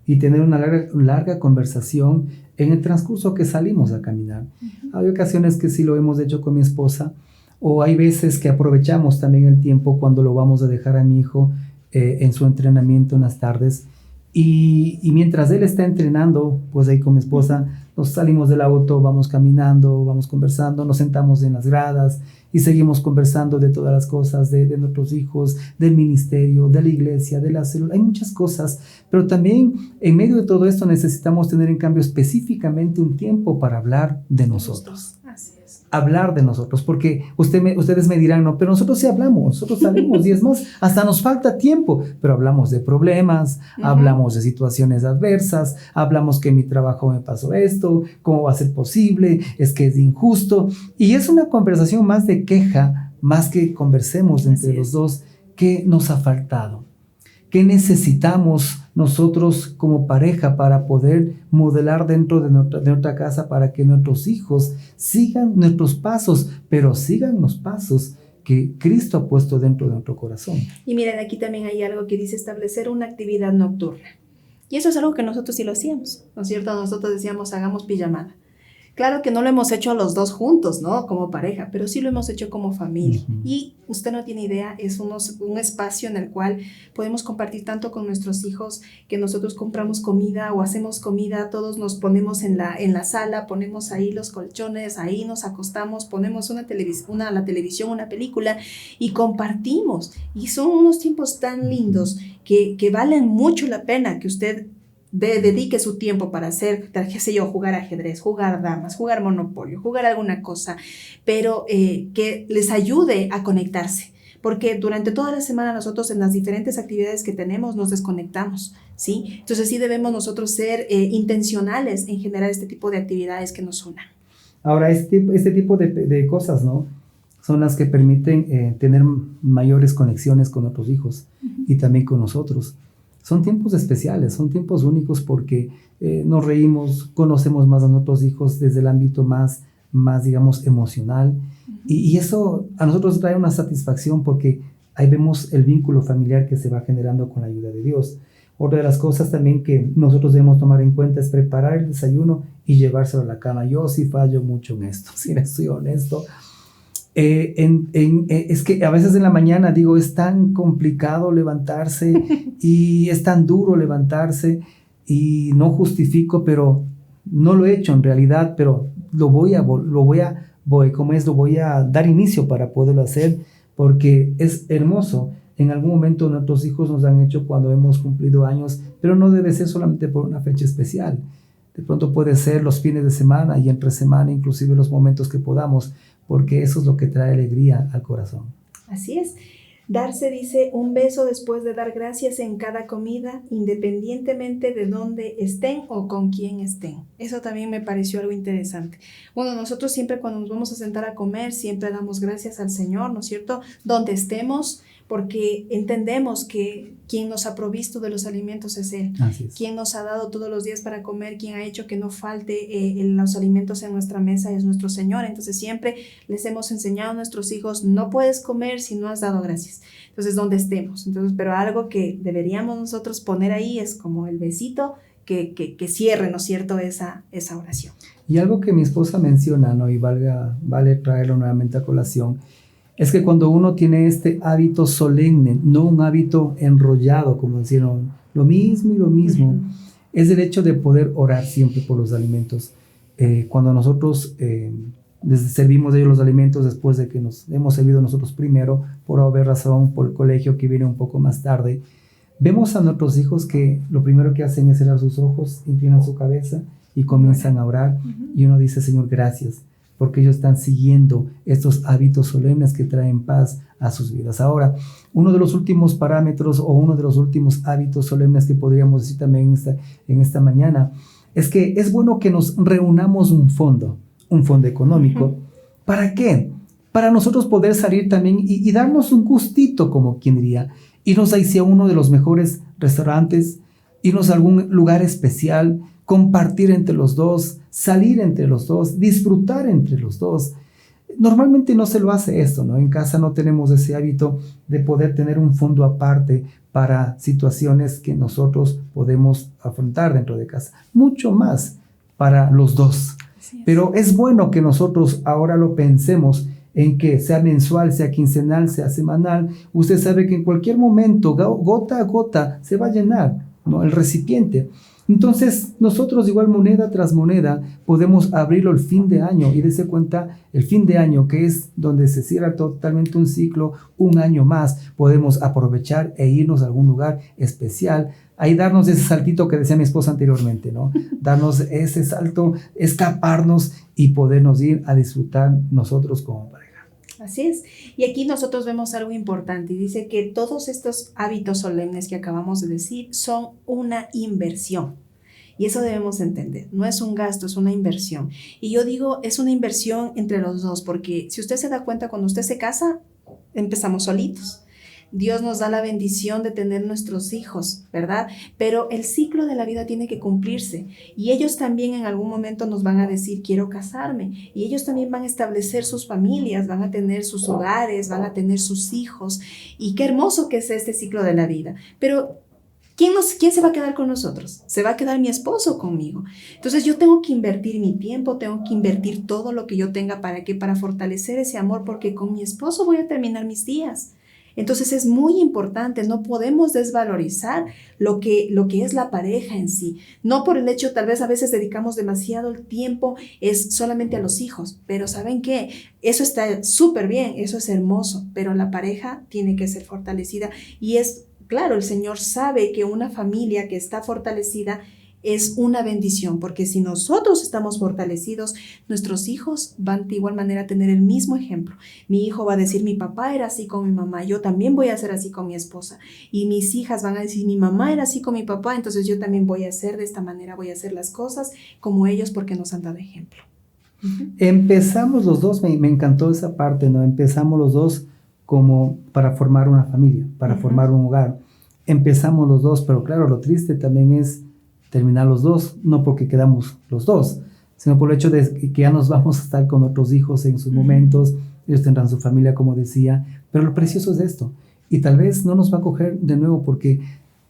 y tener una larga conversación en el transcurso que salimos a caminar. Uh-huh. Hay ocasiones que sí lo hemos hecho con mi esposa, o hay veces que aprovechamos también el tiempo cuando lo vamos a dejar a mi hijo en su entrenamiento en las tardes. Y mientras él está entrenando, pues ahí con mi esposa nos salimos del auto, vamos caminando, vamos conversando, nos sentamos en las gradas y seguimos conversando de todas las cosas, de nuestros hijos, del ministerio, de la iglesia, de la célula. Hay muchas cosas, pero también en medio de todo esto necesitamos tener en cambio específicamente un tiempo para hablar de nosotros. Así es. Hablar de nosotros, porque ustedes me dirán, no, pero nosotros sí hablamos, nosotros sabemos, y es más, hasta nos falta tiempo, pero hablamos de problemas, hablamos de situaciones adversas, hablamos que en mi trabajo me pasó esto, cómo va a ser posible, es que es injusto, y es una conversación más de queja, más que conversemos entre los dos, qué nos ha faltado, qué necesitamos nosotros como pareja para poder modelar dentro de nuestra casa para que nuestros hijos sigan nuestros pasos, pero sigan los pasos que Cristo ha puesto dentro de nuestro corazón. Y miren, aquí también hay algo que dice establecer una actividad nocturna. Y eso es algo que nosotros sí lo hacíamos, ¿no es cierto? Nosotros decíamos, hagamos pijamada. Claro que no lo hemos hecho los dos juntos, ¿no? Como pareja, pero sí lo hemos hecho como familia. Y usted no tiene idea, es un espacio en el cual podemos compartir tanto con nuestros hijos, que nosotros compramos comida o hacemos comida, todos nos ponemos en la sala, ponemos ahí los colchones, ahí nos acostamos, ponemos la televisión, una película y compartimos. Y son unos tiempos tan lindos que valen mucho la pena que usted dedique su tiempo para hacer, qué sé yo, jugar ajedrez, jugar damas, jugar monopolio, jugar alguna cosa, pero que les ayude a conectarse. Porque durante toda la semana nosotros en las diferentes actividades que tenemos nos desconectamos, ¿sí? Entonces sí debemos nosotros ser intencionales en generar este tipo de actividades que nos unan. Ahora, este tipo de cosas, ¿no? Son las que permiten tener mayores conexiones con nuestros hijos y también con nosotros. Son tiempos especiales, son tiempos únicos porque nos reímos, conocemos más a nuestros hijos desde el ámbito más digamos, emocional. Y eso a nosotros trae una satisfacción porque ahí vemos el vínculo familiar que se va generando con la ayuda de Dios. Otra de las cosas también que nosotros debemos tomar en cuenta es preparar el desayuno y llevárselo a la cama. Yo sí fallo mucho en esto, si les soy honesto. Es que a veces en la mañana digo, es tan complicado levantarse y es tan duro levantarse y no justifico, pero no lo he hecho en realidad, pero lo voy a dar inicio para poderlo hacer porque es hermoso. En algún momento nuestros hijos nos han hecho cuando hemos cumplido años, pero no debe ser solamente por una fecha especial. De pronto puede ser los fines de semana y entre semana, inclusive los momentos que podamos, porque eso es lo que trae alegría al corazón. Así es. Darse, dice, un beso después de dar gracias en cada comida, independientemente de dónde estén o con quién estén. Eso también me pareció algo interesante. Bueno, nosotros siempre cuando nos vamos a sentar a comer, siempre damos gracias al Señor, ¿no es cierto? Donde estemos, porque entendemos que quien nos ha provisto de los alimentos es Él. Así es. Quien nos ha dado todos los días para comer, quien ha hecho que no falte los alimentos en nuestra mesa es nuestro Señor. Entonces siempre les hemos enseñado a nuestros hijos, no puedes comer si no has dado gracias. Entonces, donde estemos. Entonces, pero algo que deberíamos nosotros poner ahí es como el besito que cierre, ¿no es cierto?, esa oración. Y algo que mi esposa menciona, ¿no? Y vale traerlo nuevamente a colación, es que cuando uno tiene este hábito solemne, no un hábito enrollado, como decían, lo mismo y lo mismo, es el hecho de poder orar siempre por los alimentos. Cuando nosotros servimos de ellos los alimentos después de que nos hemos servido nosotros primero, por haber razón, por el colegio que viene un poco más tarde, vemos a nuestros hijos que lo primero que hacen es cerrar sus ojos, inclinan su cabeza y comienzan a orar. Y uno dice, Señor, gracias, porque ellos están siguiendo estos hábitos solemnes que traen paz a sus vidas. Ahora, uno de los últimos parámetros o uno de los últimos hábitos solemnes que podríamos decir también en esta mañana es que es bueno que nos reunamos un fondo económico. ¿Para qué? Para nosotros poder salir también y darnos un gustito, como quien diría, irnos ahí a uno de los mejores restaurantes, irnos a algún lugar especial, compartir entre los dos, salir entre los dos, disfrutar entre los dos. Normalmente no se lo hace esto, ¿no? En casa no tenemos ese hábito de poder tener un fondo aparte para situaciones que nosotros podemos afrontar dentro de casa. Mucho más para los dos. Pero es bueno que nosotros ahora lo pensemos en que sea mensual, sea quincenal, sea semanal. Usted sabe que en cualquier momento, gota a gota, se va a llenar, ¿no?, el recipiente. Entonces, nosotros igual moneda tras moneda podemos abrirlo el fin de año y darse cuenta el fin de año, que es donde se cierra totalmente un ciclo, un año más, podemos aprovechar e irnos a algún lugar especial, ahí darnos ese saltito que decía mi esposa anteriormente, ¿no? Darnos ese salto, escaparnos y podernos ir a disfrutar nosotros como pareja. Así es. Y aquí nosotros vemos algo importante y dice que todos estos hábitos solemnes que acabamos de decir son una inversión. Y eso debemos entender. No es un gasto, es una inversión. Y yo digo, es una inversión entre los dos, porque si usted se da cuenta, cuando usted se casa, empezamos solitos. Dios nos da la bendición de tener nuestros hijos, ¿verdad? Pero el ciclo de la vida tiene que cumplirse y ellos también en algún momento nos van a decir, quiero casarme, y ellos también van a establecer sus familias, van a tener sus hogares, van a tener sus hijos, y qué hermoso que es este ciclo de la vida. Pero ¿quién se va a quedar con nosotros? ¿Se va a quedar mi esposo conmigo? Entonces yo tengo que invertir mi tiempo, tengo que invertir todo lo que yo tenga. ¿Para qué? Para fortalecer ese amor, porque con mi esposo voy a terminar mis días. Entonces es muy importante, no podemos desvalorizar lo que es la pareja en sí. No por el hecho, tal vez a veces dedicamos demasiado el tiempo es solamente a los hijos, pero ¿saben qué? Eso está súper bien, eso es hermoso, pero la pareja tiene que ser fortalecida y es, claro, el Señor sabe que una familia que está fortalecida es una bendición, porque si nosotros estamos fortalecidos, nuestros hijos van de igual manera a tener el mismo ejemplo. Mi hijo va a decir, mi papá era así con mi mamá, yo también voy a ser así con mi esposa. Y mis hijas van a decir, mi mamá era así con mi papá, entonces yo también voy a hacer de esta manera, voy a hacer las cosas como ellos porque nos han dado ejemplo. Empezamos los dos, me encantó esa parte, ¿no? Empezamos los dos como para formar una familia, para formar un hogar. Empezamos los dos, pero claro, lo triste también es terminar los dos, no porque quedamos los dos, sino por el hecho de que ya nos vamos a estar con otros hijos en sus momentos, ellos tendrán su familia, como decía, pero lo precioso es esto, y tal vez no nos va a coger de nuevo porque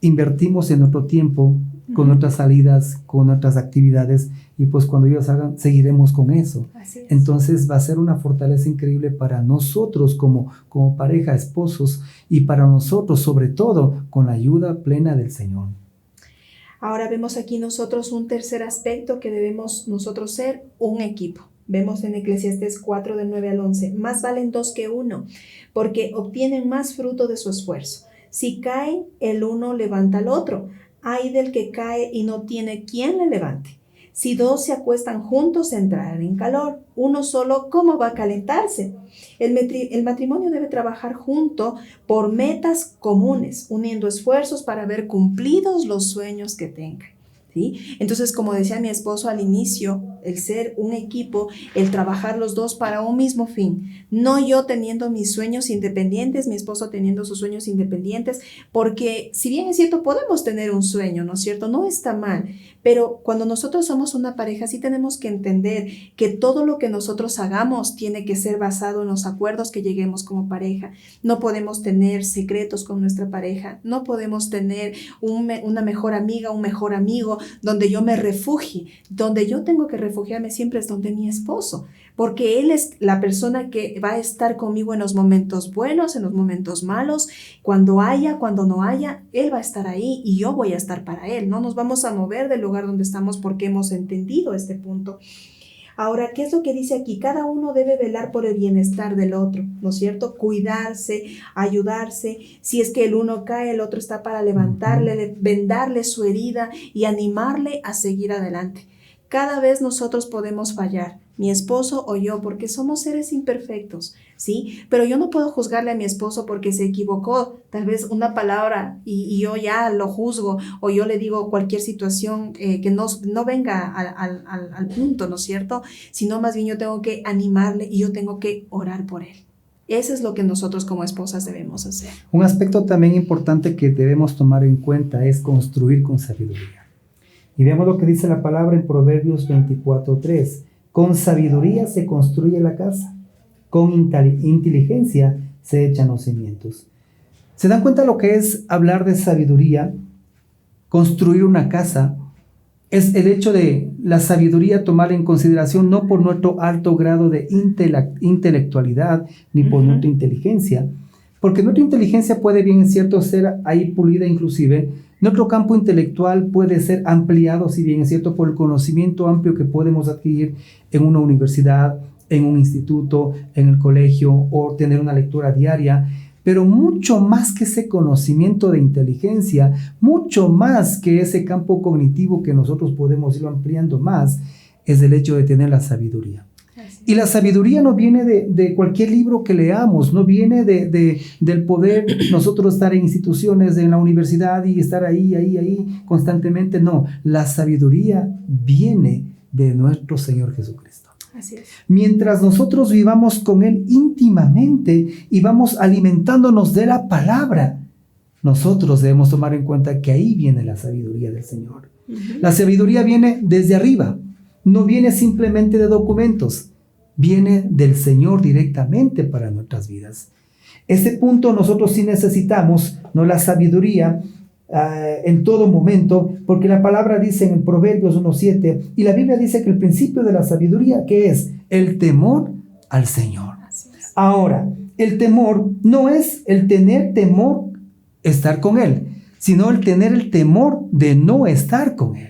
invertimos en nuestro tiempo, con nuestras salidas, con nuestras actividades, y pues cuando ellos salgan, seguiremos con eso. Entonces va a ser una fortaleza increíble para nosotros como pareja, esposos, y para nosotros sobre todo, con la ayuda plena del Señor. Ahora vemos aquí nosotros un tercer aspecto que debemos nosotros ser un equipo. Vemos en Eclesiastés 4 del 9 al 11, más valen dos que uno, porque obtienen más fruto de su esfuerzo. Si caen, el uno levanta al otro. Ay del que cae y no tiene quien le levante. Si dos se acuestan juntos, entrarán en calor. Uno solo, ¿cómo va a calentarse? El matrimonio debe trabajar junto por metas comunes, uniendo esfuerzos para ver cumplidos los sueños que tengan. ¿Sí? Entonces, como decía mi esposo al inicio, el ser un equipo, el trabajar los dos para un mismo fin, no yo teniendo mis sueños independientes, mi esposo teniendo sus sueños independientes, porque si bien es cierto, podemos tener un sueño, ¿no es cierto? No está mal, pero cuando nosotros somos una pareja, sí tenemos que entender que todo lo que nosotros hagamos tiene que ser basado en los acuerdos que lleguemos como pareja. No podemos tener secretos con nuestra pareja, no podemos tener una mejor amiga, un mejor amigo, donde yo me refugie. Donde yo tengo que refugiarme siempre es donde mi esposo, porque él es la persona que va a estar conmigo en los momentos buenos, en los momentos malos, cuando haya, cuando no haya, él va a estar ahí y yo voy a estar para él. No nos vamos a mover del lugar donde estamos porque hemos entendido este punto. Ahora, ¿qué es lo que dice aquí? Cada uno debe velar por el bienestar del otro, ¿no es cierto? Cuidarse, ayudarse. Si es que el uno cae, el otro está para levantarle, vendarle su herida y animarle a seguir adelante. Cada vez nosotros podemos fallar, mi esposo o yo, porque somos seres imperfectos, ¿sí? Pero yo no puedo juzgarle a mi esposo porque se equivocó, tal vez una palabra y yo ya lo juzgo, o yo le digo cualquier situación que no venga al punto, ¿no es cierto? Sino más bien yo tengo que animarle y yo tengo que orar por él. Eso es lo que nosotros como esposas debemos hacer. Un aspecto también importante que debemos tomar en cuenta es construir con sabiduría. Y veamos lo que dice la palabra en Proverbios 24:3. Con sabiduría se construye la casa, con inteligencia se echan los cimientos. ¿Se dan cuenta lo que es hablar de sabiduría? Construir una casa es el hecho de la sabiduría tomar en consideración no por nuestro alto grado de intelectualidad ni por nuestra inteligencia, porque nuestra inteligencia puede bien, es cierto, ser ahí pulida inclusive, Nuestro campo intelectual puede ser ampliado, si bien es cierto, por el conocimiento amplio que podemos adquirir en una universidad, en un instituto, en el colegio, o tener una lectura diaria, pero mucho más que ese conocimiento de inteligencia, mucho más que ese campo cognitivo que nosotros podemos ir ampliando más, es el hecho de tener la sabiduría. Y la sabiduría no viene de cualquier libro que leamos, no viene del poder nosotros estar en instituciones, en la universidad y estar ahí constantemente. No, la sabiduría viene de nuestro Señor Jesucristo. Así es. Mientras nosotros vivamos con Él íntimamente y vamos alimentándonos de la palabra, nosotros debemos tomar en cuenta que ahí viene la sabiduría del Señor. La sabiduría viene desde arriba, no viene simplemente de documentos. Viene del Señor directamente para nuestras vidas. Este punto nosotros sí necesitamos, ¿no?, la sabiduría en todo momento, porque la palabra dice en Proverbios 1:7, y la Biblia dice que el principio de la sabiduría, ¿qué es? El temor al Señor. Ahora, el temor no es el tener temor estar con Él, sino el tener el temor de no estar con Él.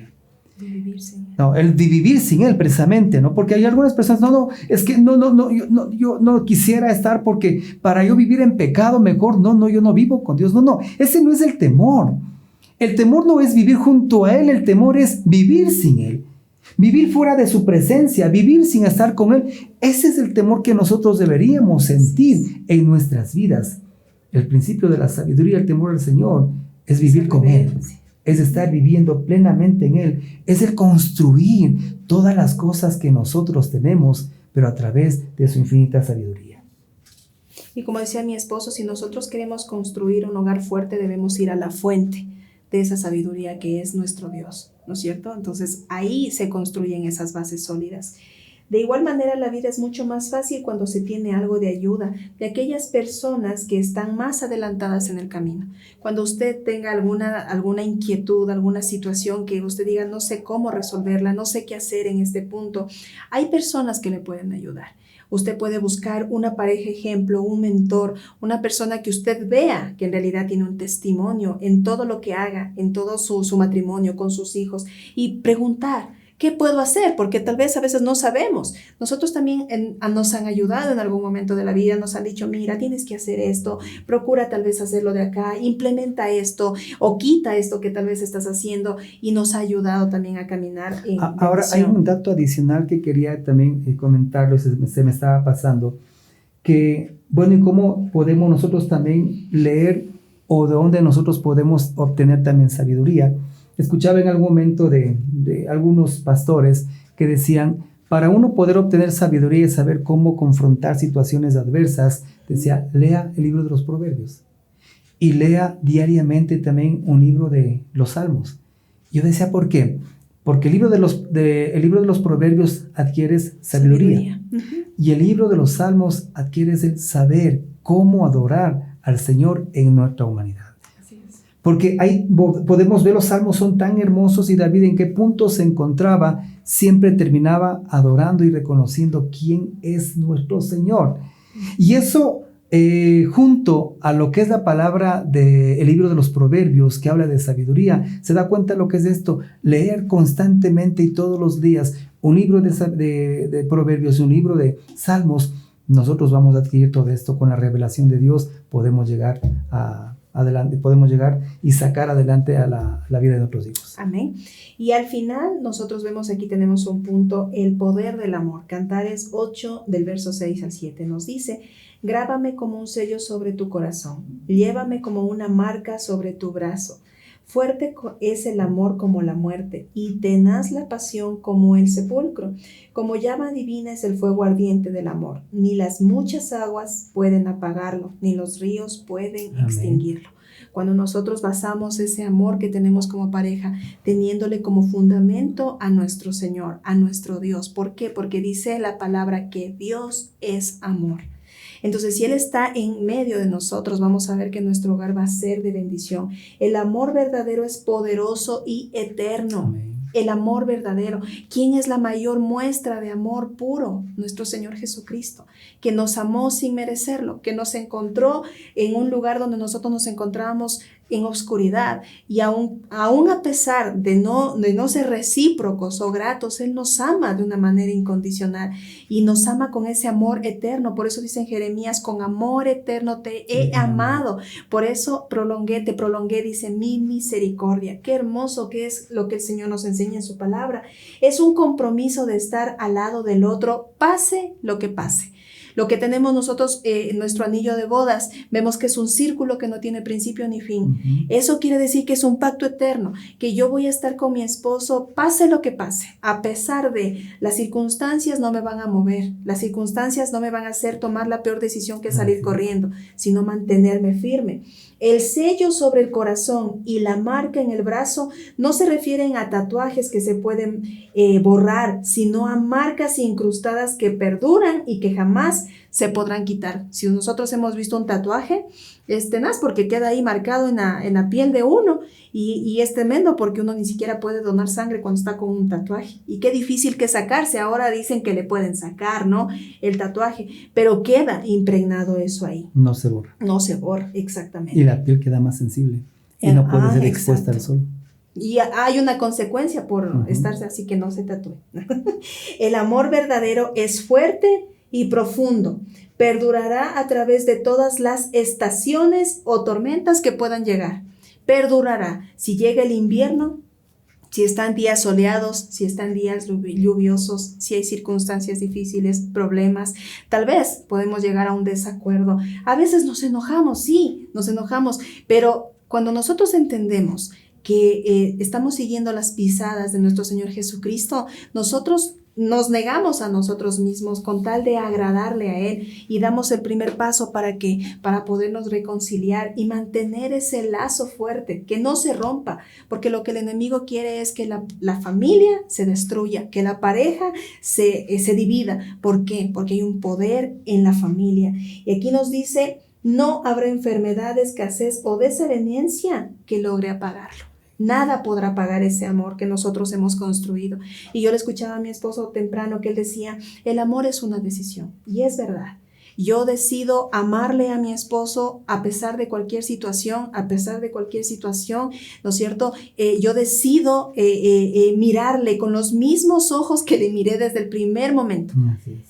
No, el de vivir sin Él precisamente, ¿no? Porque hay algunas personas, es que yo no quisiera estar porque para yo vivir en pecado mejor, yo no vivo con Dios, ese no es el temor. El temor no es vivir junto a Él, el temor es vivir sin Él, vivir fuera de su presencia, vivir sin estar con Él. Ese es el temor que nosotros deberíamos sentir en nuestras vidas. El principio de la sabiduría, el temor al Señor, es vivir con Él. Es estar viviendo plenamente en Él, es el construir todas las cosas que nosotros tenemos, pero a través de su infinita sabiduría. Y como decía mi esposo, si nosotros queremos construir un hogar fuerte, debemos ir a la fuente de esa sabiduría que es nuestro Dios, ¿no es cierto? Entonces ahí se construyen esas bases sólidas. De igual manera, la vida es mucho más fácil cuando se tiene algo de ayuda de aquellas personas que están más adelantadas en el camino. Cuando usted tenga alguna inquietud, alguna situación que usted diga, no sé cómo resolverla, no sé qué hacer en este punto, hay personas que le pueden ayudar. Usted puede buscar una pareja ejemplo, un mentor, una persona que usted vea que en realidad tiene un testimonio en todo lo que haga, en todo su matrimonio, con sus hijos, y preguntar, ¿qué puedo hacer? Porque tal vez a veces no sabemos. Nosotros también nos han ayudado en algún momento de la vida, nos han dicho, mira, tienes que hacer esto, procura tal vez hacerlo de acá, implementa esto o quita esto que tal vez estás haciendo, y nos ha ayudado también a caminar en Ahora hay un dato adicional que quería también comentarlo, se me estaba pasando, que bueno, y cómo podemos nosotros también leer o de dónde nosotros podemos obtener también sabiduría. Escuchaba en algún momento de algunos pastores que decían, para uno poder obtener sabiduría y saber cómo confrontar situaciones adversas, decía, lea el libro de los Proverbios y lea diariamente también un libro de los Salmos. Yo decía, ¿por qué? Porque el libro de los Proverbios adquieres sabiduría. Y el libro de los Salmos adquieres el saber cómo adorar al Señor en nuestra humanidad. Porque ahí podemos ver los salmos son tan hermosos y David en qué punto se encontraba, siempre terminaba adorando y reconociendo quién es nuestro Señor. Y eso junto a lo que es la palabra del libro de los Proverbios que habla de sabiduría, se da cuenta lo que es esto, leer constantemente y todos los días un libro de Proverbios y un libro de Salmos. Nosotros vamos a adquirir todo esto con la revelación de Dios, podemos llegar adelante, podemos llegar y sacar adelante a la vida de nuestros hijos. Amén. Y al final nosotros vemos aquí tenemos un punto, el poder del amor. Cantares 8 del verso 6 al 7 nos dice, grábame como un sello sobre tu corazón, llévame como una marca sobre tu brazo. Fuerte es el amor como la muerte, y tenaz la pasión como el sepulcro. Como llama divina es el fuego ardiente del amor. Ni las muchas aguas pueden apagarlo, ni los ríos pueden extinguirlo. Cuando nosotros basamos ese amor que tenemos como pareja, teniéndole como fundamento a nuestro Señor, a nuestro Dios. ¿Por qué? Porque dice la palabra que Dios es amor. Entonces, si Él está en medio de nosotros, vamos a ver que nuestro hogar va a ser de bendición. El amor verdadero es poderoso y eterno. Amén. El amor verdadero. ¿Quién es la mayor muestra de amor puro? Nuestro Señor Jesucristo, que nos amó sin merecerlo, que nos encontró en un lugar donde nosotros nos encontrábamos en oscuridad, y aún a pesar de no ser recíprocos o gratos, Él nos ama de una manera incondicional y nos ama con ese amor eterno. Por eso dice en Jeremías, con amor eterno te he amado. Por eso te prolongué, dice, mi misericordia. Qué hermoso que es lo que el Señor nos enseña en su palabra. Es un compromiso de estar al lado del otro, pase lo que pase. Lo que tenemos nosotros en nuestro anillo de bodas, vemos que es un círculo que no tiene principio ni fin. Eso quiere decir que es un pacto eterno, que yo voy a estar con mi esposo, pase lo que pase. A pesar de las circunstancias, no me van a mover. Las circunstancias no me van a hacer tomar la peor decisión que salir corriendo, sino mantenerme firme. El sello sobre el corazón y la marca en el brazo no se refieren a tatuajes que se pueden borrar, sino a marcas incrustadas que perduran y que jamás se podrán quitar. Si nosotros hemos visto un tatuaje, es tenaz porque queda ahí marcado en la piel de uno y es tremendo porque uno ni siquiera puede donar sangre cuando está con un tatuaje. Y qué difícil que sacarse. Ahora dicen que le pueden sacar, ¿no? El tatuaje, pero queda impregnado eso ahí. No se borra. No se borra, exactamente. Y la piel queda más sensible y no puede ser expuesta al sol. Y hay una consecuencia por estarse así, que no se tatúe. El amor verdadero es fuerte y profundo. Perdurará a través de todas las estaciones o tormentas que puedan llegar. Perdurará. Si llega el invierno, si están días soleados, si están días lluviosos, si hay circunstancias difíciles, problemas, tal vez podemos llegar a un desacuerdo. A veces nos enojamos, sí, nos enojamos, pero cuando nosotros entendemos que estamos siguiendo las pisadas de nuestro Señor Jesucristo, nosotros nos negamos a nosotros mismos con tal de agradarle a Él y damos el primer paso para podernos reconciliar y mantener ese lazo fuerte, que no se rompa, porque lo que el enemigo quiere es que la familia se destruya, que la pareja se divida. ¿Por qué? Porque hay un poder en la familia. Y aquí nos dice, no habrá enfermedad, escasez o desaveniencia que logre apagarlo. Nada podrá pagar ese amor que nosotros hemos construido. Y yo le escuchaba a mi esposo temprano que él decía, el amor es una decisión. Y es verdad. Yo decido amarle a mi esposo a pesar de cualquier situación, ¿no es cierto? Yo decido mirarle con los mismos ojos que le miré desde el primer momento.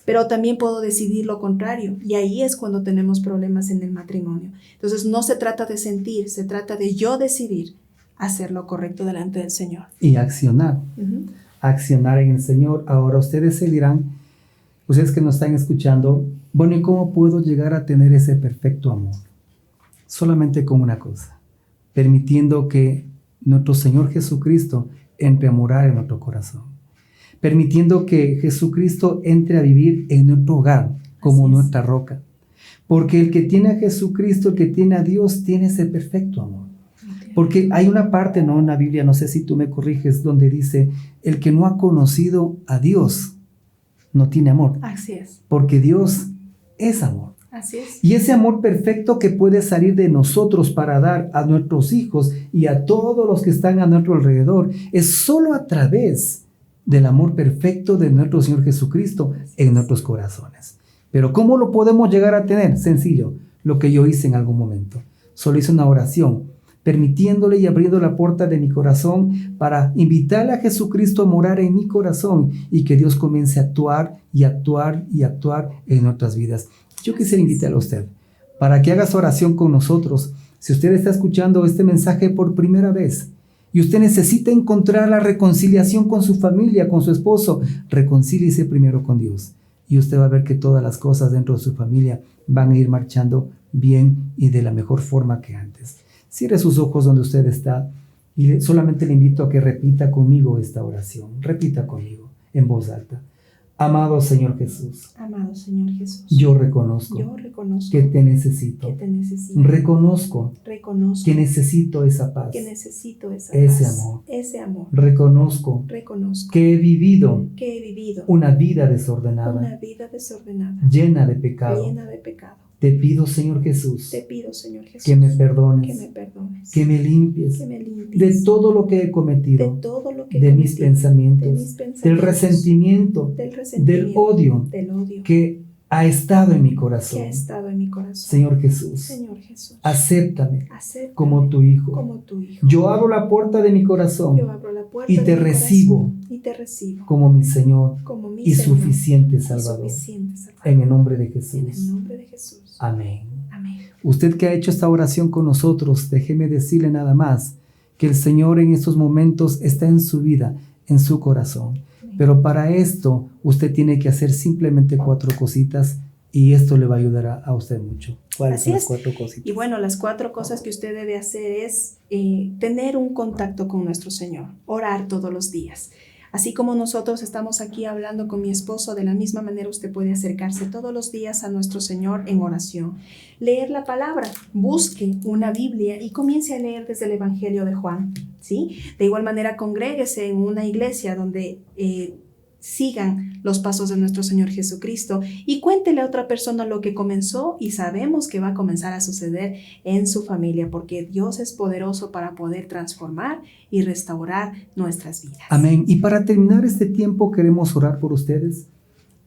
Pero también puedo decidir lo contrario. Y ahí es cuando tenemos problemas en el matrimonio. Entonces no se trata de sentir, se trata de yo decidir hacer lo correcto delante del Señor. Y accionar. Accionar en el Señor. Ahora ustedes se dirán, ustedes que nos están escuchando, bueno, ¿y cómo puedo llegar a tener ese perfecto amor? Solamente con una cosa, permitiendo que nuestro Señor Jesucristo entre a morar en nuestro corazón. Permitiendo que Jesucristo entre a vivir en nuestro hogar como nuestra roca. Porque el que tiene a Jesucristo, el que tiene a Dios, tiene ese perfecto amor. Porque hay una parte, ¿no?, en la Biblia, no sé si tú me corriges, donde dice, el que no ha conocido a Dios no tiene amor. Así es. Porque Dios es amor. Así es. Y ese amor perfecto que puede salir de nosotros para dar a nuestros hijos y a todos los que están a nuestro alrededor, es solo a través del amor perfecto de nuestro Señor Jesucristo en nuestros corazones. Pero ¿cómo lo podemos llegar a tener? Sencillo, lo que yo hice en algún momento. Solo hice una oración, permitiéndole y abriendo la puerta de mi corazón para invitarle a Jesucristo a morar en mi corazón y que Dios comience a actuar y actuar y actuar en nuestras vidas. Yo quisiera invitarle a usted para que haga su oración con nosotros. Si usted está escuchando este mensaje por primera vez y usted necesita encontrar la reconciliación con su familia, con su esposo, reconcíliese primero con Dios y usted va a ver que todas las cosas dentro de su familia van a ir marchando bien y de la mejor forma que antes. Cierre sus ojos donde usted está y solamente le invito a que repita conmigo esta oración. Repita conmigo en voz alta. Amado Señor Jesús. Amado Señor Jesús. Yo reconozco que te necesito. Reconozco que necesito esa paz. Ese amor. Reconozco que he vivido una vida desordenada. Llena de pecado. Te pido, Señor Jesús, que me perdones, que me limpies de todo lo que he cometido, de mis pensamientos, del resentimiento, del odio que ha estado en mi que ha corazón. estado en mi corazón. Señor Jesús, Señor Jesús, acéptame acéptame como tu hijo. como tu hijo. Yo abro la puerta de mi Yo corazón abro la puerta y de te mi recibo corazón y te recibo como mi Señor como mi y Señor suficiente y Salvador. suficiente Salvador. En el nombre de En el Jesús. nombre de Jesús. Amén. Amén. Usted que ha hecho esta oración con nosotros, déjeme decirle nada más que el Señor en estos momentos está en su vida, en su corazón. Pero para esto usted tiene que hacer simplemente 4 cositas y esto le va a ayudar a usted mucho. ¿Cuáles son las 4 cositas? Y bueno, las 4 cosas que usted debe hacer es tener un contacto con nuestro Señor, orar todos los días. Así como nosotros estamos aquí hablando con mi esposo, de la misma manera usted puede acercarse todos los días a nuestro Señor en oración. Leer la palabra, busque una Biblia y comience a leer desde el Evangelio de Juan, ¿sí? De igual manera, congréguese en una iglesia donde sigan los pasos de nuestro Señor Jesucristo y cuéntele a otra persona lo que comenzó y sabemos que va a comenzar a suceder en su familia, porque Dios es poderoso para poder transformar y restaurar nuestras vidas. Amén. Y para terminar este tiempo queremos orar por ustedes.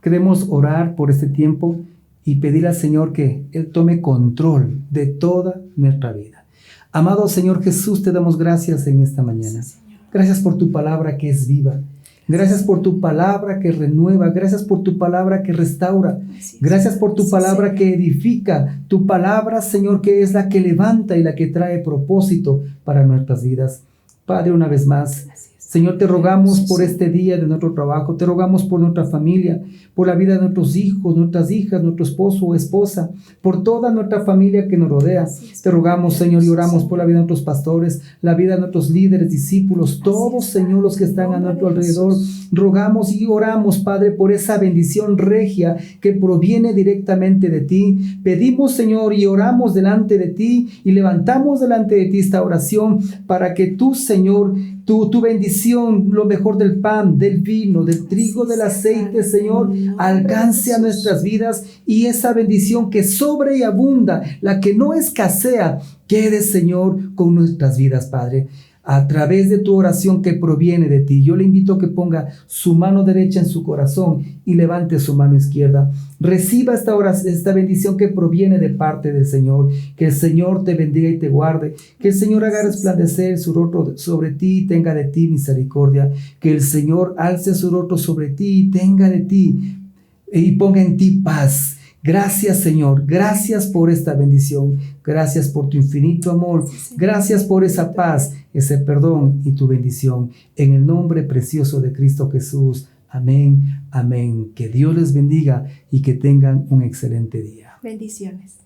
Queremos orar por este tiempo y pedir al Señor que Él tome control de toda nuestra vida. Amado Señor Jesús, te damos gracias en esta mañana. Sí, Señor. Gracias por tu palabra que es viva. Gracias por tu palabra que renueva. Gracias por tu palabra que restaura. Gracias por tu palabra que edifica. Tu palabra, Señor, que es la que levanta y la que trae propósito para nuestras vidas. Padre, una vez más, Señor, te rogamos por este día de nuestro trabajo. Te rogamos por nuestra familia, por la vida de nuestros hijos, nuestras hijas, nuestro esposo o esposa, por toda nuestra familia que nos rodea. Te rogamos, Señor, y oramos por la vida de nuestros pastores, la vida de nuestros líderes, discípulos, todos, Señor, los que están a nuestro alrededor. Rogamos y oramos, Padre, por esa bendición regia que proviene directamente de ti. Pedimos, Señor, y oramos delante de ti y levantamos delante de ti esta oración para que tú, Señor, tu bendición, lo mejor del pan, del vino, del trigo, del aceite, Señor, alcance a nuestras vidas y esa bendición que sobre y abunda, la que no escasea, quede, Señor, con nuestras vidas, Padre. A través de tu oración que proviene de ti, yo le invito a que ponga su mano derecha en su corazón y levante su mano izquierda. Reciba esta bendición que proviene de parte del Señor. Que el Señor te bendiga y te guarde. Que el Señor haga resplandecer su rostro sobre ti y tenga de ti misericordia. Que el Señor alce su rostro sobre ti y tenga de ti y ponga en ti paz. Gracias, Señor, gracias por esta bendición, gracias por tu infinito amor, gracias por esa paz, ese perdón y tu bendición. En el nombre precioso de Cristo Jesús, amén, amén. Que Dios les bendiga y que tengan un excelente día. Bendiciones.